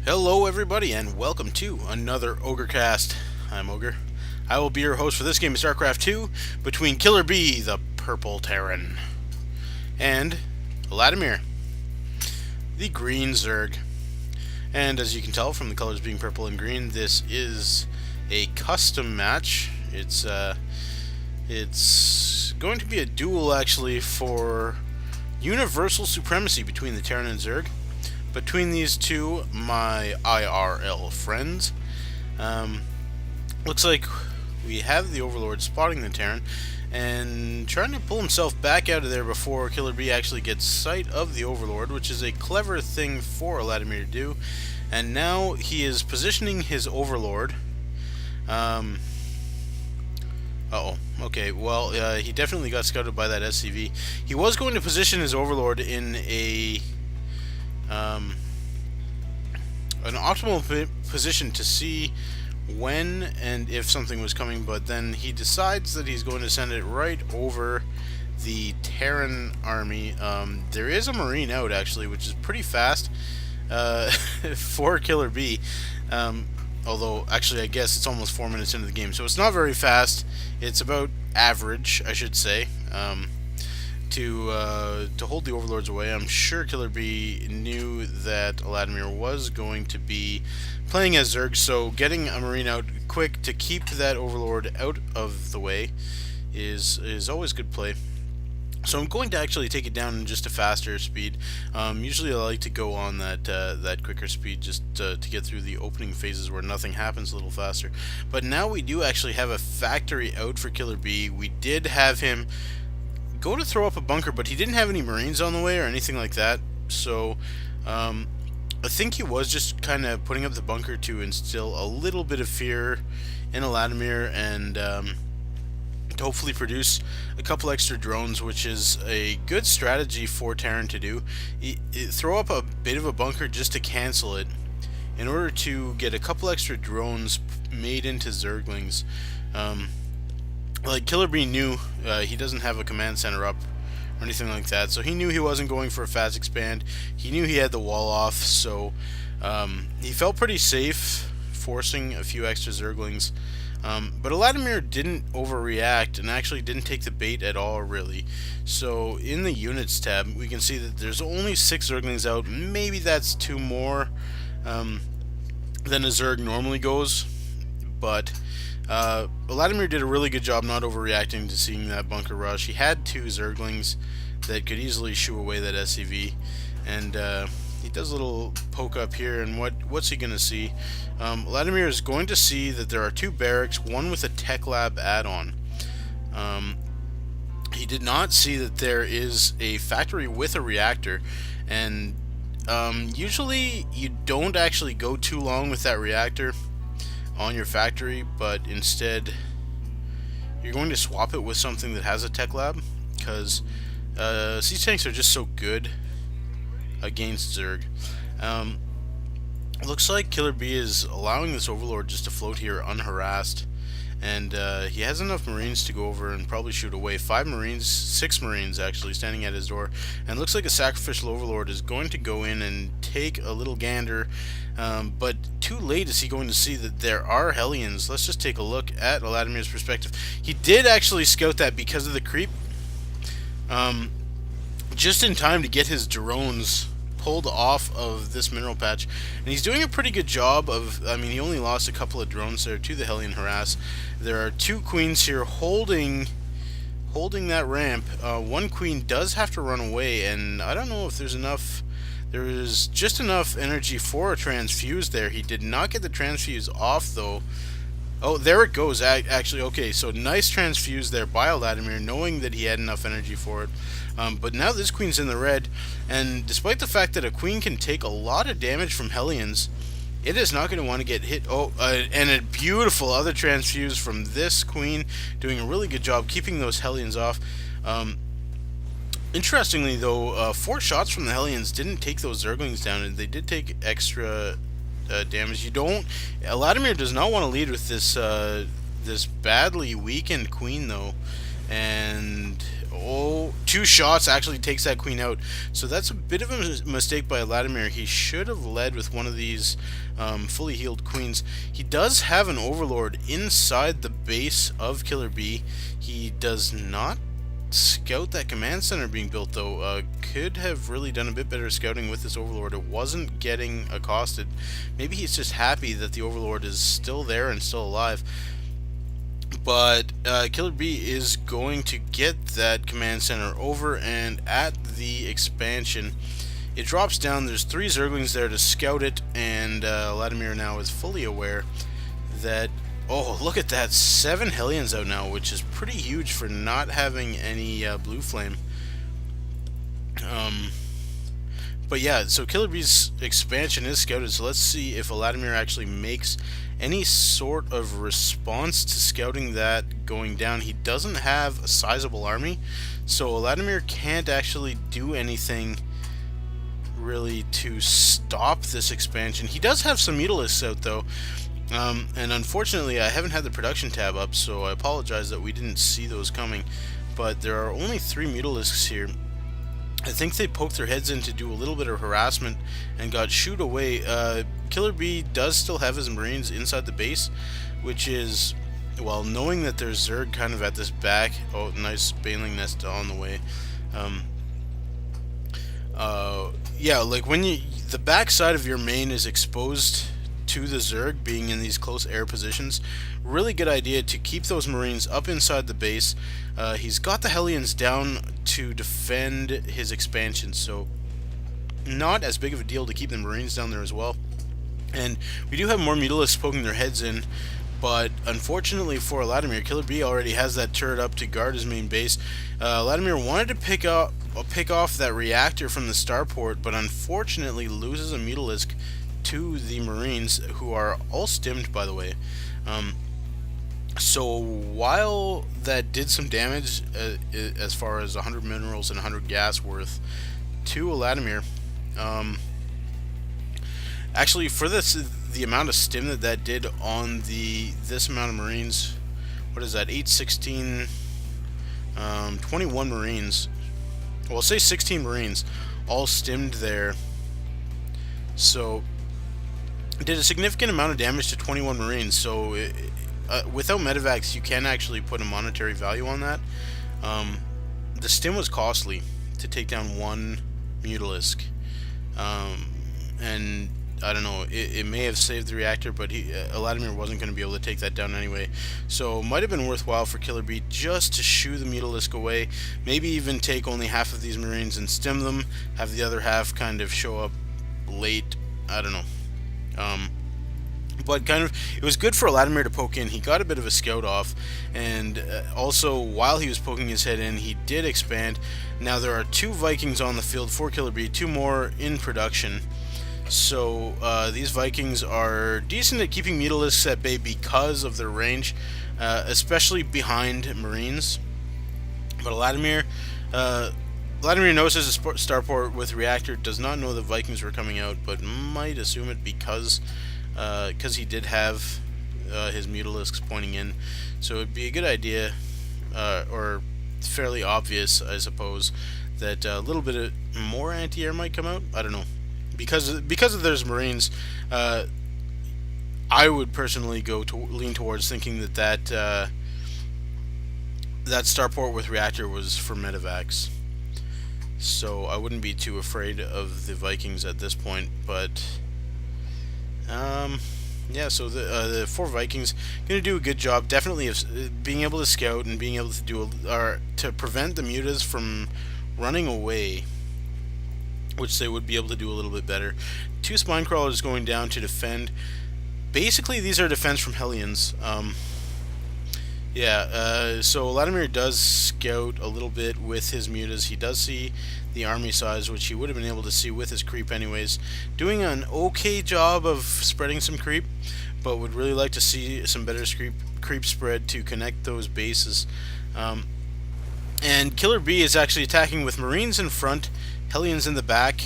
Hello everybody and welcome to another OgreCast. I'm Ogre. I will be your host for this game of StarCraft 2 between KillerB, the Purple Terran, and Eladimir, the Green Zerg. And as you can tell from the colors being purple and green, this is a custom match. It's going to be a duel actually for universal supremacy between the Terran and Zerg. Between these two, my IRL friends. Looks like we have the Overlord spotting the Terran and trying to pull himself back out of there before KillerB actually gets sight of the Overlord, which is a clever thing for Eladimir to do. And now he is positioning his Overlord. Okay, well, he definitely got scouted by that SCV. He was going to position his Overlord in an optimal position to see when and if something was coming, but then he decides that he's going to send it right over the Terran army. There is a Marine out, actually, which is pretty fast for KillerB. Although, actually, I guess it's almost 4 minutes into the game, so it's not very fast. It's about average, I should say. To hold the Overlords away. I'm sure KillerB knew that Eladimir was going to be playing as Zerg, so getting a Marine out quick to keep that Overlord out of the way is always good play. So I'm going to actually take it down in just a faster speed. Usually I like to go on that quicker speed just to get through the opening phases where nothing happens a little faster. But now we do actually have a factory out for KillerB. We did have him go to throw up a bunker, but he didn't have any Marines on the way or anything like that. So I think he was just kind of putting up the bunker to instill a little bit of fear in Eladimir and to hopefully produce a couple extra drones, which is a good strategy for Terran to do. Throw up a bit of a bunker just to cancel it in order to get a couple extra drones made into Zerglings. Like KillerB knew he doesn't have a command center up or anything like that, so he knew he wasn't going for a fast expand. He knew he had the wall off, so he felt pretty safe forcing a few extra Zerglings. But Eladimir didn't overreact and actually didn't take the bait at all, really. So in the units tab, we can see that there's only 6 Zerglings out. Maybe that's 2 more than a Zerg normally goes, but Eladimir did a really good job not overreacting to seeing that bunker rush. He had 2 Zerglings that could easily shoo away that SCV, and he does a little poke up here, and what's he going to see? Eladimir is going to see that there are 2 barracks, one with a tech lab add-on. He did not see that there is a factory with a reactor, and usually you don't actually go too long with that reactor on your factory, but instead you're going to swap it with something that has a tech lab, because siege tanks are just so good against Zerg. Looks like KillerB is allowing this Overlord just to float here unharassed, and he has enough Marines to go over and probably shoot away 5 Marines, 6 Marines actually, standing at his door. And looks like a sacrificial Overlord is going to go in and take a little gander, but too late is he going to see that there are Hellions. Let's just take a look at Eladimir's perspective. He did actually scout that because of the creep, just in time to get his drones pulled off of this mineral patch, and he's doing a pretty good job of, I mean, he only lost a couple of drones there to the Hellion harass. There are 2 queens here holding that ramp. One queen does have to run away, and I don't know if there's enough. There is just enough energy for a transfuse there. He did not get the transfuse off, though. Oh, there it goes, actually. Okay, so nice transfuse there by Eladimir, knowing that he had enough energy for it. But now this queen's in the red, and despite the fact that a queen can take a lot of damage from Hellions, it is not going to want to get hit. Oh, and a beautiful other transfuse from this queen, doing a really good job keeping those Hellions off. Interestingly, though, 4 shots from the Hellions didn't take those Zerglings down, and they did take extra damage. Eladimir does not want to lead with this this badly weakened queen, though, and Oh, 2 shots actually takes that queen out. So that's a bit of a mistake by Eladimir. He should have led with one of these fully healed queens. He does have an overlord inside the base of KillerB. He does not scout that command center being built, though. Could have really done a bit better scouting with this overlord. It wasn't getting accosted. Maybe he's just happy that the overlord is still there and still alive. But KillerB is going to get that command center over, and at the expansion it drops down. There's 3 Zerglings there to scout it, and Eladimir now is fully aware that, oh, look at that, 7 Hellions out now, which is pretty huge for not having any blue flame. But yeah, so KillerB's expansion is scouted, so let's see if Eladimir actually makes any sort of response to scouting that going down. He doesn't have a sizable army, so Eladimir can't actually do anything really to stop this expansion. He does have some Mutalisks out, though, and unfortunately I haven't had the production tab up, so I apologize that we didn't see those coming, but there are only 3 Mutalisks here. I think they poked their heads in to do a little bit of harassment and got shooed away. KillerB does still have his Marines inside the base, which is, well, knowing that there's Zerg kind of at this back. Oh, nice Baneling Nest on the way. Yeah, like when the back side of your main is exposed to the Zerg being in these close air positions, really good idea to keep those Marines up inside the base. He's got the Hellions down to defend his expansion, so not as big of a deal to keep the Marines down there as well. And we do have more Mutalisks poking their heads in, but unfortunately for Eladimir, KillerB already has that turret up to guard his main base. Eladimir wanted to pick off that reactor from the starport, but unfortunately loses a Mutalisk to the Marines, who are all stimmed, by the way. So while that did some damage as far as 100 minerals and 100 gas worth to Eladimir, actually for the amount of stim that did on this amount of Marines, what is that, 8, 16, 21 Marines, well, say 16 Marines, all stimmed there. So it did a significant amount of damage to 21 Marines, so without medevacs you can actually put a monetary value on that. The stim was costly to take down 1 Mutalisk, and I don't know, it may have saved the reactor, but Eladimir wasn't going to be able to take that down anyway, so it might have been worthwhile for KillerB just to shoo the Mutalisk away, maybe even take only half of these Marines and stim them, have the other half kind of show up late, I don't know. But kind of, it was good for Eladimir to poke in. He got a bit of a scout off, and also while he was poking his head in, he did expand. Now there are 2 Vikings on the field for KillerB, 2 more in production. So these Vikings are decent at keeping Mutalisks at bay because of their range, especially behind Marines. But Eladimir knows his starport with reactor, does not know the Vikings were coming out, but might assume it because he did have his Mutalisks pointing in. So it'd be a good idea, or fairly obvious, I suppose, that a little bit of more anti-air might come out. I don't know. Because of there's Marines, I would personally lean towards thinking that starport with reactor was for medevacs. So I wouldn't be too afraid of the Vikings at this point, but yeah, so the 4 Vikings going to do a good job, definitely, of being able to scout and being able to to prevent the mutas from running away, which they would be able to do a little bit better. 2 spine crawlers going down to defend. Basically, these are defense from Hellions. Yeah, so Eladimir does scout a little bit with his mutas. He does see the army size, which he would have been able to see with his creep anyways. Doing an okay job of spreading some creep, but would really like to see some better creep spread to connect those bases. And KillerB is actually attacking with Marines in front, Hellions in the back,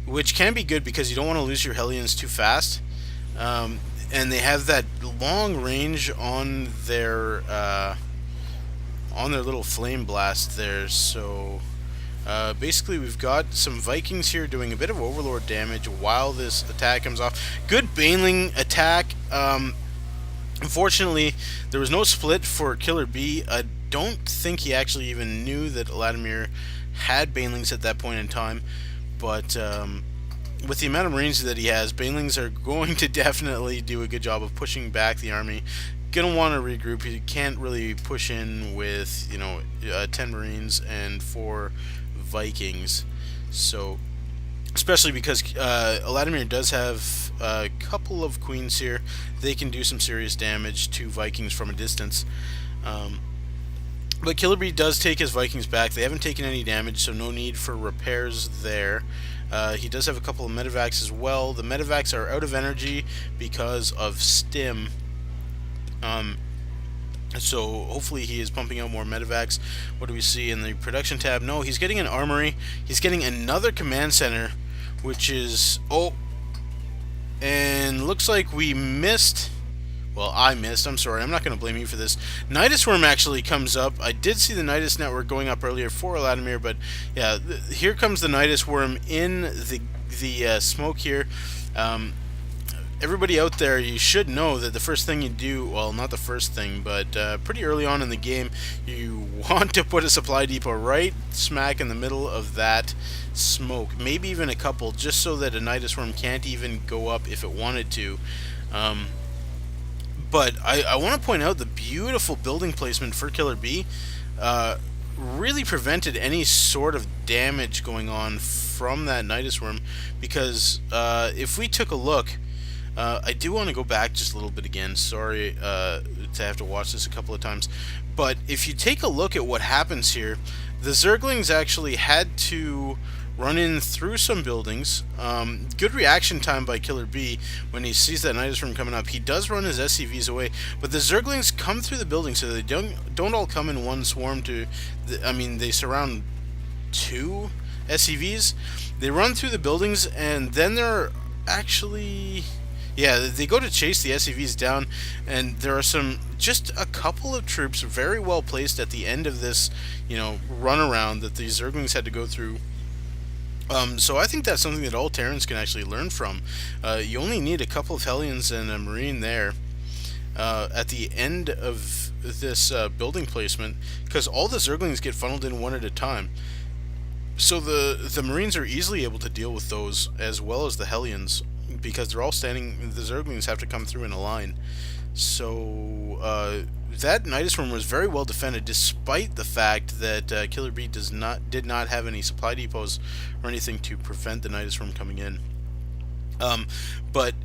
which can be good because you don't want to lose your Hellions too fast. And they have that long range on their on their little flame blast there. So basically, we've got some Vikings here doing a bit of Overlord damage while this attack comes off. Good Baneling attack. Unfortunately, there was no split for KillerB. I don't think he actually even knew that Eladimir had Banelings at that point in time. But with the amount of Marines that he has, Banelings are going to definitely do a good job of pushing back the army. Gonna want to regroup. You can't really push in with 10 Marines and 4 Vikings. So, especially because Eladimir does have a couple of queens here. They can do some serious damage to Vikings from a distance. But KillerB does take his Vikings back. They haven't taken any damage, so no need for repairs there. He does have a couple of medevacs as well. The medevacs are out of energy because of stim. So hopefully he is pumping out more medevacs. What do we see in the production tab? No, he's getting an armory. He's getting another command center, which is... Oh, and looks like we missed... Well, I missed. I'm sorry. I'm not going to blame you for this. Nidus Worm actually comes up. I did see the Nidus network going up earlier for Eladimir, but yeah, here comes the Nidus Worm in the smoke here. Everybody out there, you should know that the first thing you do, well, not the first thing, but pretty early on in the game, you want to put a supply depot right smack in the middle of that smoke. Maybe even a couple, just so that a Nidus Worm can't even go up if it wanted to. But I want to point out the beautiful building placement for KillerB really prevented any sort of damage going on from that Nidus Worm, because if we took a look, I do want to go back just a little bit again, sorry to have to watch this a couple of times, but if you take a look at what happens here, the Zerglings actually had to run in through some buildings. Good reaction time by KillerB when he sees that Nidus Worm coming up. He does run his SCVs away, but the Zerglings come through the building, so they don't all come in one swarm. They surround 2 SCVs. They run through the buildings, and then they're actually... Yeah, they go to chase the SCVs down, and there are just a couple of troops very well placed at the end of this, run around that the Zerglings had to go through. So I think that's something that all Terrans can actually learn from. You only need a couple of Hellions and a Marine there at the end of this building placement, because all the Zerglings get funneled in one at a time. So the Marines are easily able to deal with those, as well as the Hellions, because they're all standing. The Zerglings have to come through in a line. So that Nidus Worm was very well defended, despite the fact that KillerB did not have any supply depots or anything to prevent the Nidus Worm coming in. But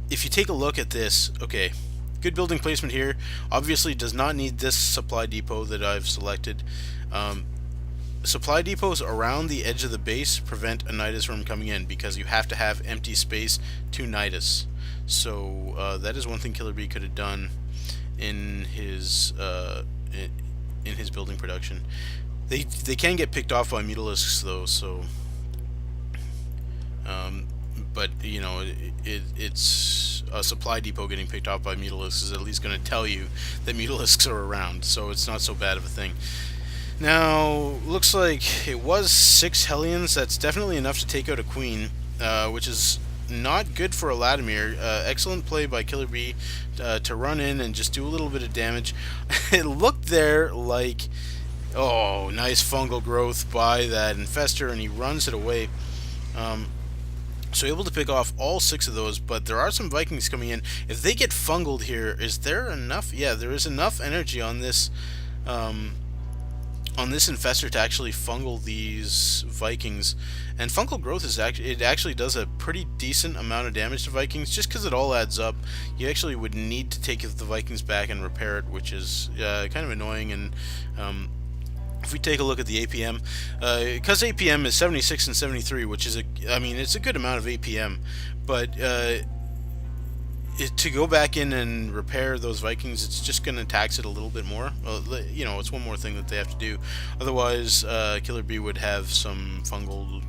if you take a look at this, okay, good building placement here. Obviously does not need this supply depot that I've selected. Supply depots around the edge of the base prevent a Nidus Worm coming in, because you have to have empty space to Nidus. So that is one thing KillerB could have done in his building production. They can get picked off by Mutalisks though, so but it's a supply depot getting picked off by Mutalisks is at least going to tell you that Mutalisks are around, so it's not so bad of a thing. Now, looks like it was 6 Hellions. That's definitely enough to take out a Queen, which is not good for Eladimir. Excellent play by KillerB to run in and just do a little bit of damage. It looked there like, oh, nice fungal growth by that Infestor, and he runs it away. So able to pick off all 6 of those, but there are some Vikings coming in. If they get fungled here, is there enough? Yeah, there is enough energy on this Infestor to actually fungal these Vikings. And fungal growth is actually does a pretty decent amount of damage to Vikings, just because it all adds up. You actually would need to take the Vikings back and repair it, which is kind of annoying. And if we take a look at the APM, because APM is 76 and 73, which is it's a good amount of APM, but to go back in and repair those Vikings, it's just going to tax it a little bit more. Well, it's one more thing that they have to do. Otherwise, KillerB would have some fungal